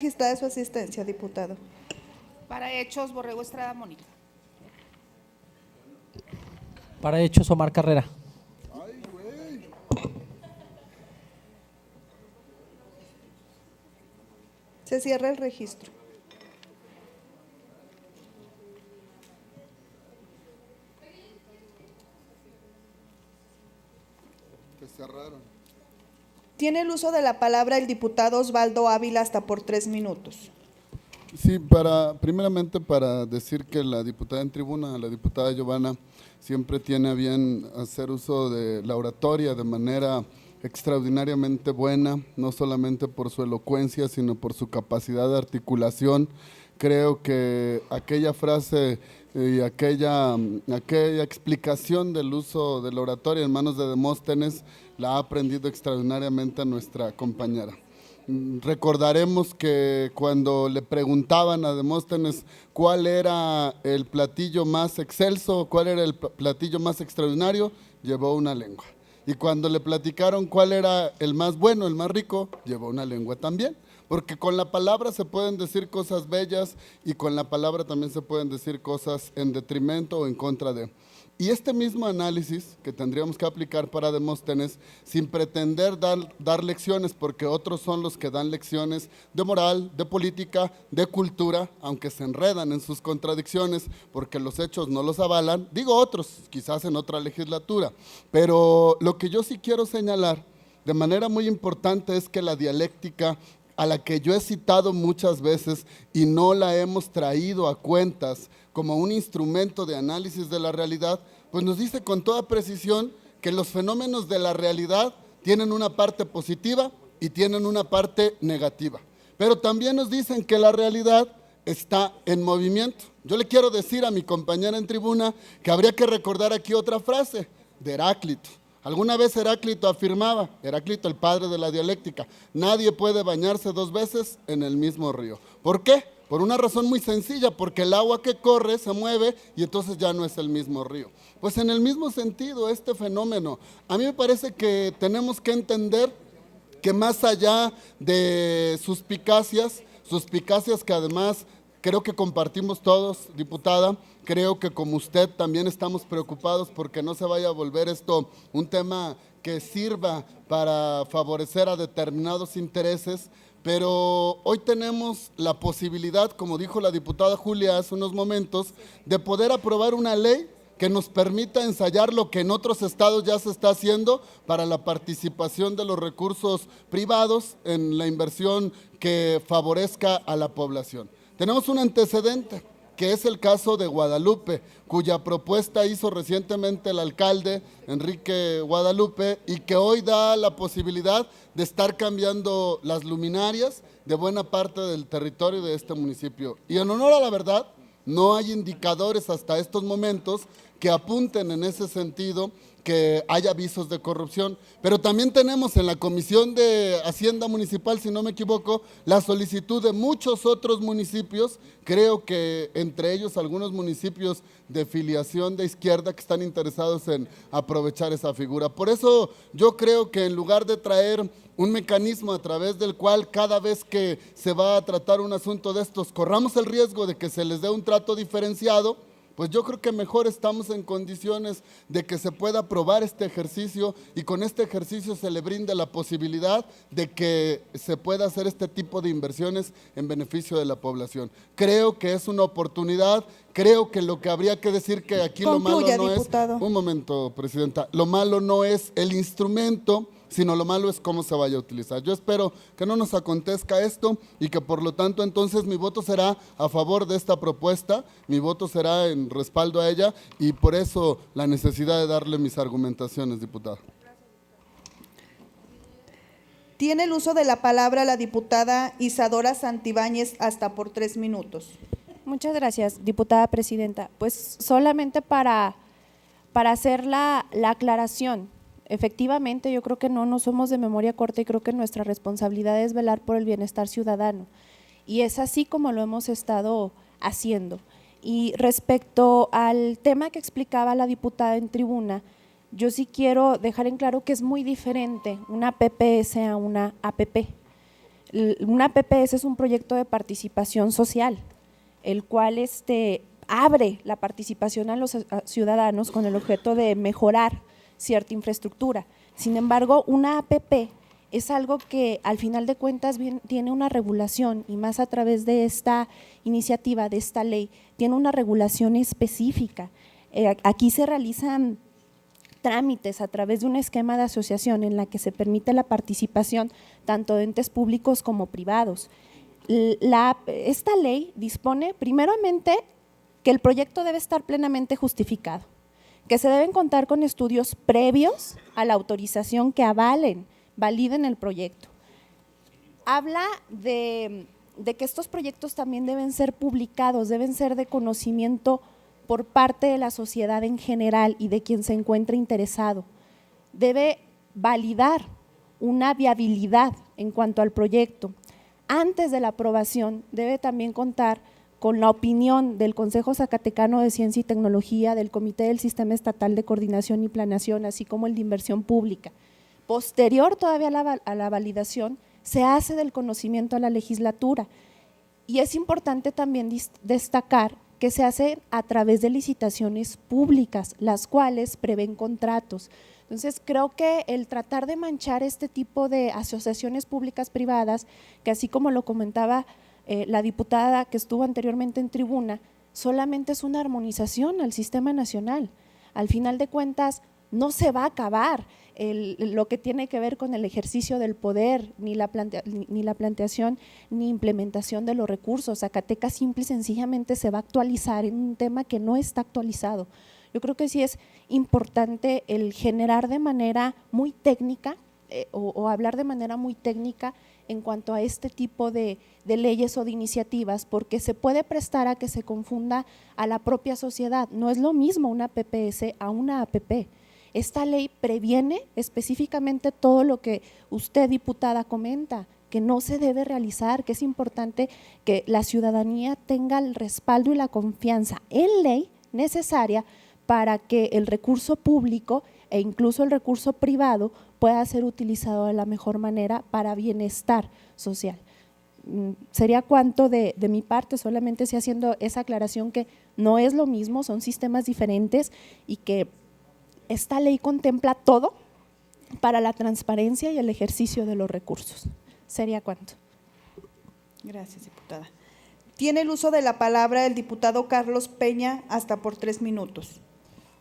Registrada su asistencia, diputado. Para hechos, Borrego Estrada Mónica. Para hechos, Omar Carrera. Se cierra el registro. Se cerraron. Tiene el uso de la palabra el diputado Osvaldo Ávila hasta por 3 minutos. Sí, primeramente para decir que la diputada en tribuna, la diputada Giovanna, siempre tiene a bien hacer uso de la oratoria de manera extraordinariamente buena, no solamente por su elocuencia, sino por su capacidad de articulación. Creo que aquella frase y aquella explicación del uso de la oratoria en manos de Demóstenes la ha aprendido extraordinariamente a nuestra compañera. Recordaremos que cuando le preguntaban a Demóstenes cuál era el platillo más excelso, cuál era el platillo más extraordinario, llevó una lengua. Y cuando le platicaron cuál era el más bueno, el más rico, llevó una lengua también. Porque con la palabra se pueden decir cosas bellas y con la palabra también se pueden decir cosas en detrimento o en contra de. Y este mismo análisis que tendríamos que aplicar para Demóstenes, sin pretender dar lecciones, porque otros son los que dan lecciones de moral, de política, de cultura, aunque se enredan en sus contradicciones, porque los hechos no los avalan, digo otros, quizás en otra legislatura, pero lo que yo sí quiero señalar de manera muy importante es que la dialéctica, a la que yo he citado muchas veces y no la hemos traído a cuentas como un instrumento de análisis de la realidad, pues nos dice con toda precisión que los fenómenos de la realidad tienen una parte positiva y tienen una parte negativa. Pero también nos dicen que la realidad está en movimiento. Yo le quiero decir a mi compañera en tribuna que habría que recordar aquí otra frase de Heráclito. Alguna vez Heráclito afirmaba, Heráclito el padre de la dialéctica, nadie puede bañarse 2 veces en el mismo río. ¿Por qué? Por una razón muy sencilla, porque el agua que corre se mueve y entonces ya no es el mismo río. Pues en el mismo sentido, este fenómeno, a mí me parece que tenemos que entender que más allá de suspicacias que además creo que compartimos todos, diputada, creo que como usted también estamos preocupados porque no se vaya a volver esto un tema que sirva para favorecer a determinados intereses, pero hoy tenemos la posibilidad, como dijo la diputada Julia hace unos momentos, de poder aprobar una ley que nos permita ensayar lo que en otros estados ya se está haciendo para la participación de los recursos privados en la inversión que favorezca a la población. Tenemos un antecedente, que es el caso de Guadalupe, cuya propuesta hizo recientemente el alcalde Enrique Guadalupe y que hoy da la posibilidad de estar cambiando las luminarias de buena parte del territorio de este municipio. Y en honor a la verdad, no hay indicadores hasta estos momentos que apunten en ese sentido que haya avisos de corrupción, pero también tenemos en la Comisión de Hacienda Municipal, si no me equivoco, la solicitud de muchos otros municipios, creo que entre ellos algunos municipios de filiación de izquierda que están interesados en aprovechar esa figura. Por eso yo creo que en lugar de traer un mecanismo a través del cual cada vez que se va a tratar un asunto de estos corramos el riesgo de que se les dé un trato diferenciado, pues yo creo que mejor estamos en condiciones de que se pueda aprobar este ejercicio y con este ejercicio se le brinde la posibilidad de que se pueda hacer este tipo de inversiones en beneficio de la población. Creo que es una oportunidad, creo que lo que habría que decir que aquí Concluya, lo malo no diputado. es… Un momento, presidenta. Lo malo no es el instrumento, sino lo malo es cómo se vaya a utilizar. Yo espero que no nos acontezca esto y que por lo tanto entonces mi voto será a favor de esta propuesta, mi voto será en respaldo a ella y por eso la necesidad de darle mis argumentaciones, diputado. Tiene el uso de la palabra la diputada Isadora Santibáñez hasta por 3 minutos. Muchas gracias, diputada presidenta. Pues solamente para hacer la aclaración. Efectivamente, yo creo que no somos de memoria corta y creo que nuestra responsabilidad es velar por el bienestar ciudadano. Y es así como lo hemos estado haciendo. Y respecto al tema que explicaba la diputada en tribuna, yo sí quiero dejar en claro que es muy diferente una PPS a una APP. Una PPS es un proyecto de participación social, el cual abre la participación a los ciudadanos con el objeto de mejorar cierta infraestructura. Sin embargo, una APP es algo que al final de cuentas tiene una regulación, y más a través de esta iniciativa, de esta ley, tiene una regulación específica. Aquí se realizan trámites a través de un esquema de asociación en la que se permite la participación tanto de entes públicos como privados. Esta ley dispone primeramente que el proyecto debe estar plenamente justificado, que se deben contar con estudios previos a la autorización que validen el proyecto. Habla de que estos proyectos también deben ser publicados, deben ser de conocimiento por parte de la sociedad en general y de quien se encuentre interesado. Debe validar una viabilidad en cuanto al proyecto. Antes de la aprobación debe también contar con la opinión del Consejo Zacatecano de Ciencia y Tecnología, del Comité del Sistema Estatal de Coordinación y Planeación, así como el de Inversión Pública. Posterior todavía a la validación, se hace del conocimiento a la legislatura. Y es importante también destacar que se hace a través de licitaciones públicas, las cuales prevén contratos. Entonces, creo que el tratar de manchar este tipo de asociaciones públicas privadas, que así como lo comentaba la diputada que estuvo anteriormente en tribuna, solamente es una armonización al sistema nacional. Al final de cuentas, no se va a acabar lo que tiene que ver con el ejercicio del poder, ni la planteación ni implementación de los recursos. Zacatecas simple y sencillamente se va a actualizar en un tema que no está actualizado. Yo creo que sí es importante el generar de manera muy técnica o hablar de manera muy técnica en cuanto a este tipo de leyes o de iniciativas, porque se puede prestar a que se confunda a la propia sociedad. No es lo mismo una PPS a una APP. Esta ley previene específicamente todo lo que usted, diputada, comenta, que no se debe realizar, que es importante que la ciudadanía tenga el respaldo y la confianza en ley necesaria para que el recurso público e incluso el recurso privado pueda ser utilizado de la mejor manera para bienestar social. Sería cuanto de mi parte, solamente estoy haciendo esa aclaración que no es lo mismo, son sistemas diferentes y que esta ley contempla todo para la transparencia y el ejercicio de los recursos. Sería cuanto. Gracias, diputada. Tiene el uso de la palabra el diputado Carlos Peña, hasta por 3 minutos.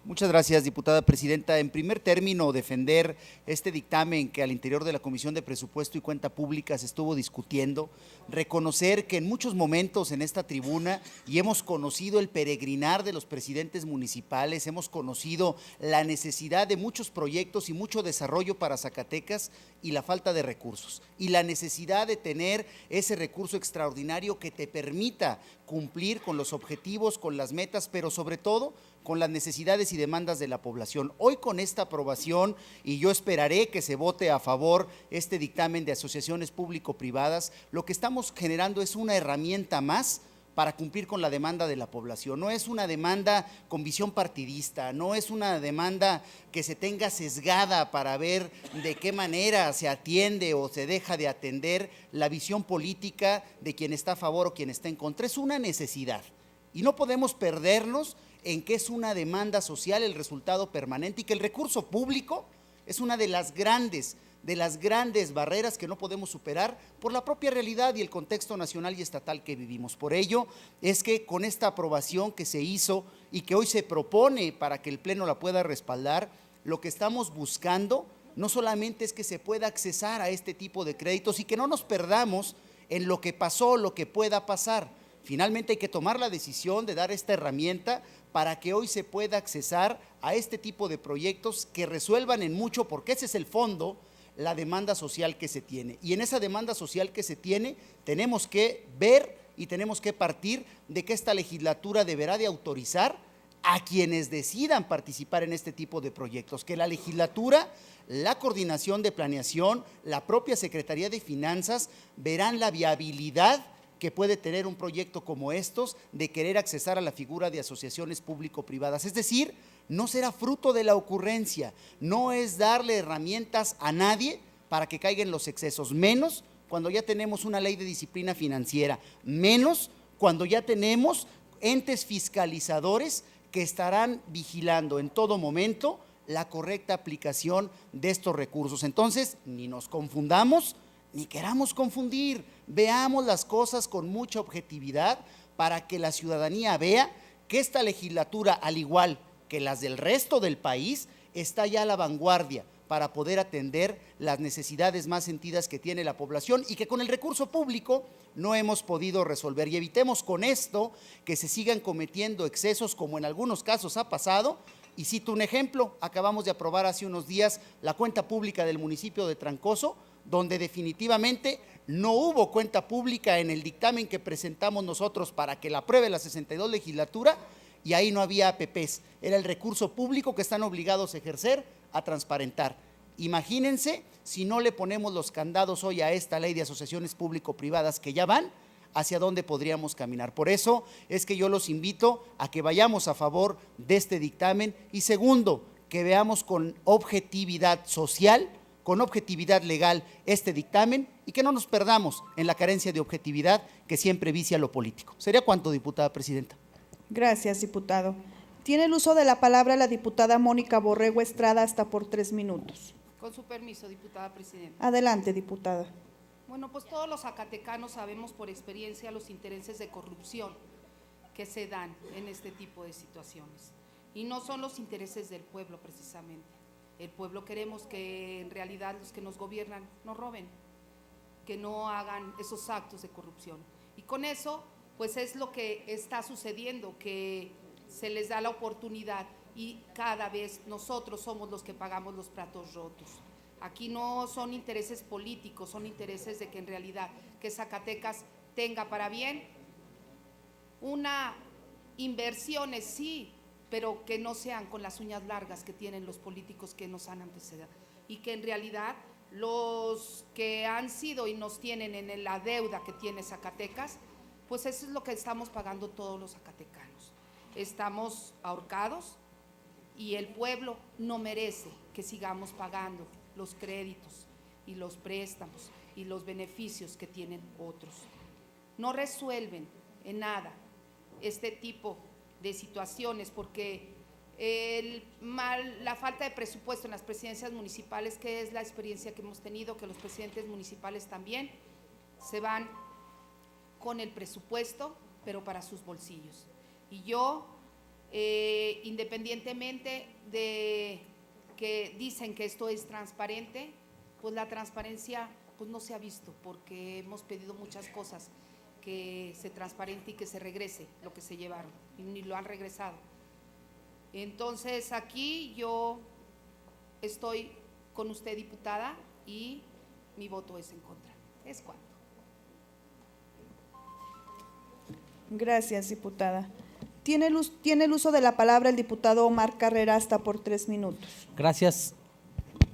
Muchas gracias, diputada presidenta. En primer término, defender este dictamen que al interior de la Comisión de Presupuesto y Cuenta Pública se estuvo discutiendo, reconocer que en muchos momentos en esta tribuna, y hemos conocido el peregrinar de los presidentes municipales, hemos conocido la necesidad de muchos proyectos y mucho desarrollo para Zacatecas y la falta de recursos, y la necesidad de tener ese recurso extraordinario que te permita cumplir con los objetivos, con las metas, pero sobre todo con las necesidades y demandas de la población. Hoy con esta aprobación, y yo esperaré que se vote a favor este dictamen de asociaciones público-privadas, lo que estamos generando es una herramienta más para cumplir con la demanda de la población. No es una demanda con visión partidista, no es una demanda que se tenga sesgada para ver de qué manera se atiende o se deja de atender la visión política de quien está a favor o quien está en contra. Es una necesidad y no podemos perdernos en que es una demanda social el resultado permanente y que el recurso público es una de las grandes barreras que no podemos superar por la propia realidad y el contexto nacional y estatal que vivimos. Por ello es que con esta aprobación que se hizo y que hoy se propone para que el Pleno la pueda respaldar, lo que estamos buscando no solamente es que se pueda accesar a este tipo de créditos y que no nos perdamos en lo que pasó, lo que pueda pasar. Finalmente hay que tomar la decisión de dar esta herramienta para que hoy se pueda accesar a este tipo de proyectos que resuelvan en mucho, porque ese es el fondo, la demanda social que se tiene. Y en esa demanda social que se tiene tenemos que ver y tenemos que partir de que esta legislatura deberá de autorizar a quienes decidan participar en este tipo de proyectos, que la legislatura, la coordinación de planeación, la propia Secretaría de Finanzas verán la viabilidad que puede tener un proyecto como estos de querer accesar a la figura de asociaciones público-privadas. Es decir, no será fruto de la ocurrencia, no es darle herramientas a nadie para que caigan los excesos, menos cuando ya tenemos una ley de disciplina financiera, menos cuando ya tenemos entes fiscalizadores que estarán vigilando en todo momento la correcta aplicación de estos recursos. Entonces, ni nos confundamos, ni queramos confundir, veamos las cosas con mucha objetividad para que la ciudadanía vea que esta legislatura, al igual que las del resto del país, está ya a la vanguardia para poder atender las necesidades más sentidas que tiene la población y que con el recurso público no hemos podido resolver. Y evitemos con esto que se sigan cometiendo excesos como en algunos casos ha pasado. Y cito un ejemplo, acabamos de aprobar hace unos días la cuenta pública del municipio de Trancoso, donde definitivamente no hubo cuenta pública en el dictamen que presentamos nosotros para que la apruebe la 62 legislatura, y ahí no había APPs, era el recurso público que están obligados a ejercer, a transparentar. Imagínense si no le ponemos los candados hoy a esta ley de asociaciones público-privadas que ya van, hacia dónde podríamos caminar. Por eso es que yo los invito a que vayamos a favor de este dictamen y segundo, que veamos con objetividad social, con objetividad legal este dictamen y que no nos perdamos en la carencia de objetividad que siempre vicia lo político. ¿Sería cuánto, diputada presidenta? Gracias, diputado. Tiene el uso de la palabra la diputada Mónica Borrego Estrada hasta por 3 minutos. Con su permiso, diputada presidenta. Adelante, diputada. Bueno, pues todos los zacatecanos sabemos por experiencia los intereses de corrupción que se dan en este tipo de situaciones. Y no son los intereses del pueblo precisamente. El pueblo queremos que en realidad los que nos gobiernan no roben, que no hagan esos actos de corrupción. Y con eso, pues es lo que está sucediendo, que se les da la oportunidad y cada vez nosotros somos los que pagamos los platos rotos. Aquí no son intereses políticos, son intereses de que en realidad que Zacatecas tenga para bien una inversiones, sí, pero que no sean con las uñas largas que tienen los políticos que nos han antecedido y que en realidad los que han sido y nos tienen en la deuda que tiene Zacatecas, pues eso es lo que estamos pagando todos los zacatecanos. Estamos ahorcados y el pueblo no merece que sigamos pagando los créditos y los préstamos y los beneficios que tienen otros. No resuelven en nada este tipo de situaciones porque la falta de presupuesto en las presidencias municipales, que es la experiencia que hemos tenido, que los presidentes municipales también se van con el presupuesto, pero para sus bolsillos. Y yo, independientemente de que dicen que esto es transparente, pues la transparencia pues no se ha visto, porque hemos pedido muchas cosas, que se transparente y que se regrese lo que se llevaron, y ni lo han regresado. Entonces aquí yo estoy con usted, diputada, y mi voto es en contra. ¿Es cuánto? Gracias, diputada. Tiene el uso de la palabra el diputado Omar Carrera hasta por 3 minutos. Gracias.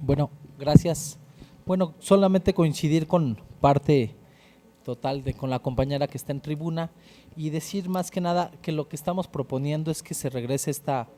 Bueno, gracias. Bueno, solamente coincidir con parte total con la compañera que está en tribuna y decir más que nada que lo que estamos proponiendo es que se regrese esta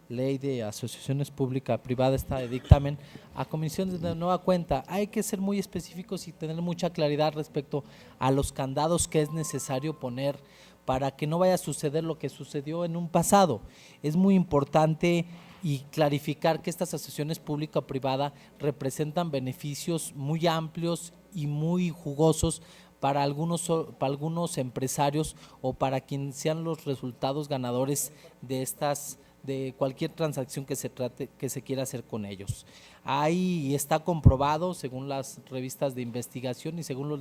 ley de asociaciones pública-privada, esta de dictamen, a comisiones de nueva cuenta. Hay que ser muy específicos y tener mucha claridad respecto a los candados que es necesario poner para que no vaya a suceder lo que sucedió en un pasado. Es muy importante y clarificar que estas asociaciones pública-privada representan beneficios muy amplios y muy jugosos para algunos empresarios o para quienes sean los resultados ganadores de cualquier transacción que se quiera hacer con ellos. Ahí está comprobado, según las revistas de investigación y según los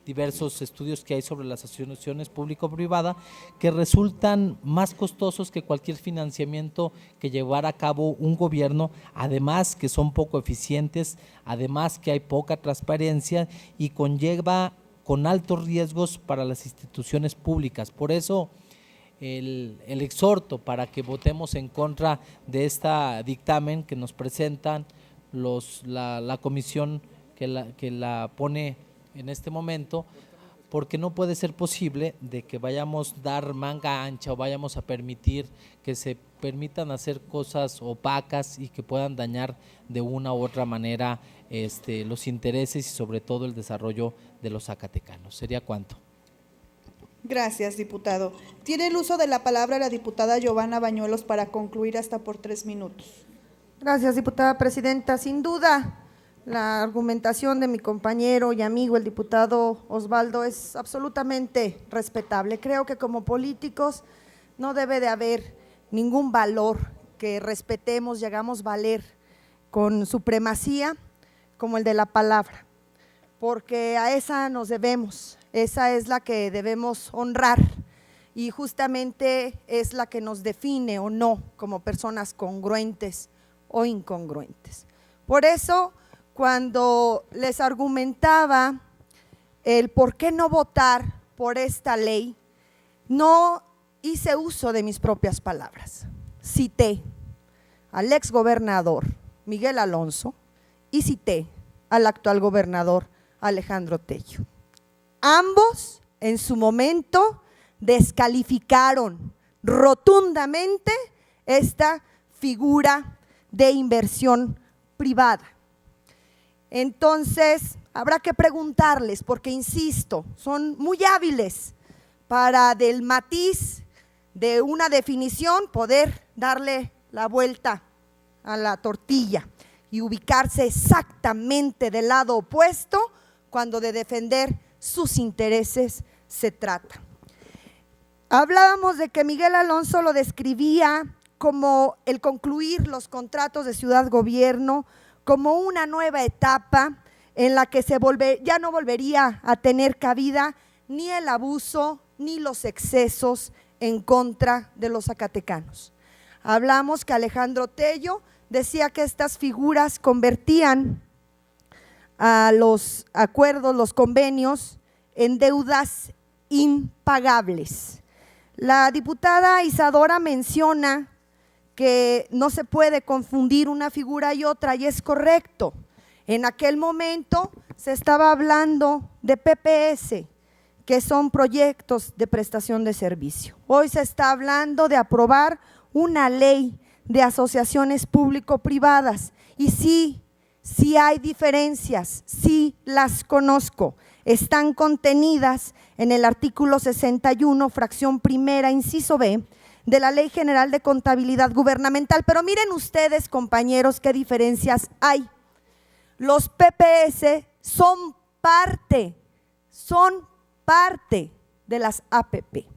diversos estudios que hay sobre las asociaciones público-privada, que resultan más costosos que cualquier financiamiento que llevara a cabo un gobierno, además que son poco eficientes, además que hay poca transparencia y conlleva con altos riesgos para las instituciones públicas. Por eso el exhorto para que votemos en contra de este dictamen que nos presentan la comisión que la pone en este momento, porque no puede ser posible de que vayamos a dar manga ancha o vayamos a permitir que se permitan hacer cosas opacas y que puedan dañar de una u otra manera los intereses y sobre todo el desarrollo de los zacatecanos. ¿Sería cuánto? Gracias, diputado. Tiene el uso de la palabra la diputada Giovanna Bañuelos para concluir hasta por 3 minutos. Gracias, diputada presidenta. Sin duda, la argumentación de mi compañero y amigo, el diputado Osvaldo, es absolutamente respetable. Creo que como políticos no debe de haber ningún valor que respetemos y hagamos valer con supremacía como el de la palabra, porque a esa nos debemos, esa es la que debemos honrar y justamente es la que nos define o no como personas congruentes o incongruentes. Por eso, cuando les argumentaba el por qué no votar por esta ley, no hice uso de mis propias palabras. Cité al exgobernador Miguel Alonso y cité al actual gobernador Alejandro Tello. Ambos en su momento descalificaron rotundamente esta figura de inversión privada. Entonces, habrá que preguntarles, porque insisto, son muy hábiles para del matiz de una definición poder darle la vuelta a la tortilla y ubicarse exactamente del lado opuesto cuando de defender sus intereses se trata. Hablábamos de que Miguel Alonso lo describía como el concluir los contratos de ciudad-gobierno, como una nueva etapa en la que ya no volvería a tener cabida ni el abuso ni los excesos en contra de los zacatecanos. Hablamos que Alejandro Tello decía que estas figuras convertían a los acuerdos, los convenios, en deudas impagables. La diputada Isadora menciona que no se puede confundir una figura y otra, y es correcto. En aquel momento se estaba hablando de PPS, que son proyectos de prestación de servicio. Hoy se está hablando de aprobar una ley de asociaciones público-privadas y sí hay diferencias, sí las conozco. Están contenidas en el artículo 61, fracción primera, inciso B, de la Ley General de Contabilidad Gubernamental. Pero miren ustedes, compañeros, qué diferencias hay. Los PPS son parte de las APP.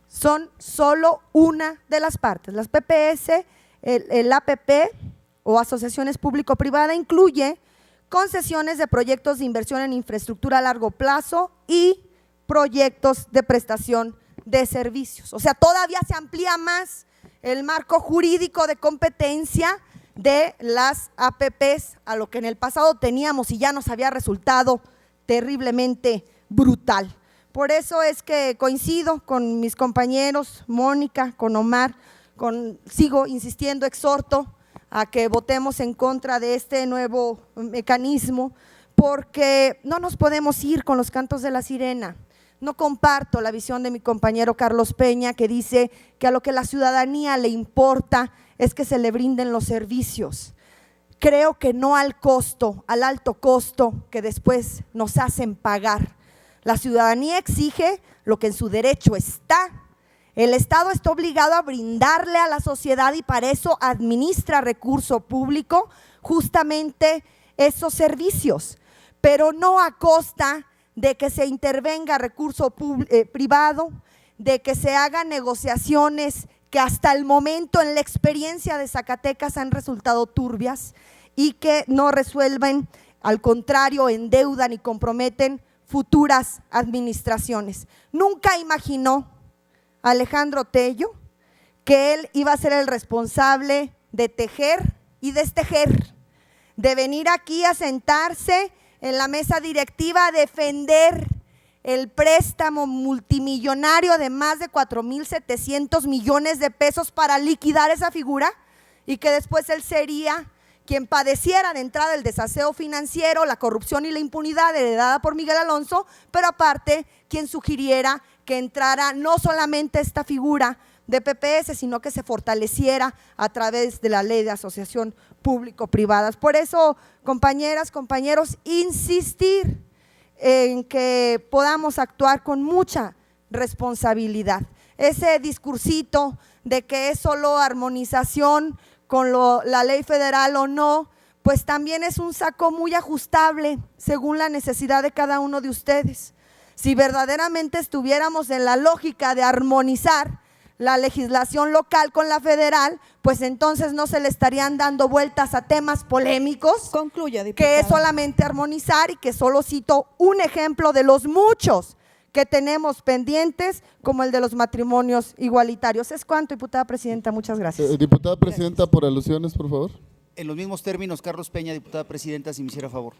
Son solo una de las partes. Las PPS, el APP o asociaciones público-privada incluye concesiones de proyectos de inversión en infraestructura a largo plazo y proyectos de prestación de servicios. O sea, todavía se amplía más el marco jurídico de competencia de las APPs a lo que en el pasado teníamos y ya nos había resultado terriblemente brutal. Por eso es que coincido con mis compañeros, Mónica, con Omar, sigo insistiendo, exhorto a que votemos en contra de este nuevo mecanismo, porque no nos podemos ir con los cantos de la sirena. No comparto la visión de mi compañero Carlos Peña, que dice que a lo que la ciudadanía le importa es que se le brinden los servicios. Creo que no al costo, al alto costo que después nos hacen pagar. La ciudadanía exige lo que en su derecho está. El Estado está obligado a brindarle a la sociedad y para eso administra recurso público justamente esos servicios, pero no a costa de que se intervenga recurso privado, de que se hagan negociaciones que hasta el momento en la experiencia de Zacatecas han resultado turbias y que no resuelven, al contrario, endeudan y comprometen futuras administraciones. Nunca imaginó Alejandro Tello que él iba a ser el responsable de tejer y destejer, de venir aquí a sentarse en la mesa directiva a defender el préstamo multimillonario de más de 4,700 millones de pesos para liquidar esa figura y que después él sería quien padeciera de entrada el desaseo financiero, la corrupción y la impunidad heredada por Miguel Alonso, pero aparte quien sugiriera que entrara no solamente esta figura de PPS, sino que se fortaleciera a través de la ley de asociación público-privadas. Por eso, compañeras, compañeros, insistir en que podamos actuar con mucha responsabilidad. Ese discursito de que es solo armonización con la ley federal o no, pues también es un saco muy ajustable según la necesidad de cada uno de ustedes. Si verdaderamente estuviéramos en la lógica de armonizar la legislación local con la federal, pues entonces no se le estarían dando vueltas a temas polémicos. Concluya, diputada. Que es solamente armonizar, y que solo cito un ejemplo de los muchos que tenemos pendientes, como el de los matrimonios igualitarios. Es cuanto, diputada presidenta, muchas gracias. Diputada presidenta, por alusiones, por favor. En los mismos términos, Carlos Peña, diputada presidenta, si me hiciera favor.